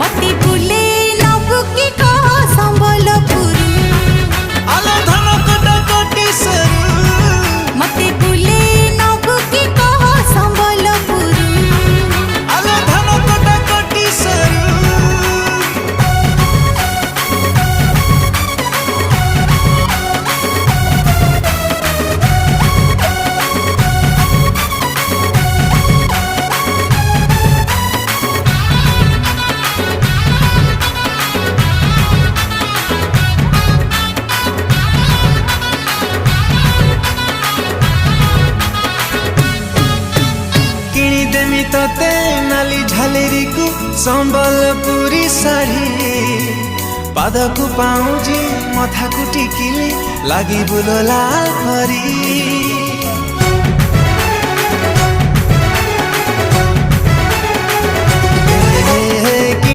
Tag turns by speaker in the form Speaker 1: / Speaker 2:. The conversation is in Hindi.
Speaker 1: मती बुले नबु की कह संबलपुरी
Speaker 2: आलो धन कटा कटी सरू
Speaker 1: मती बुले नबु की कह संबलपुरी
Speaker 2: आलो धन कटा कटी सरू किनिदेमी तते नाली झालेरी को संबलपुरी साड़ी पादकु पाउजी मथाकु टिकिली लागि बुलो लाल परी।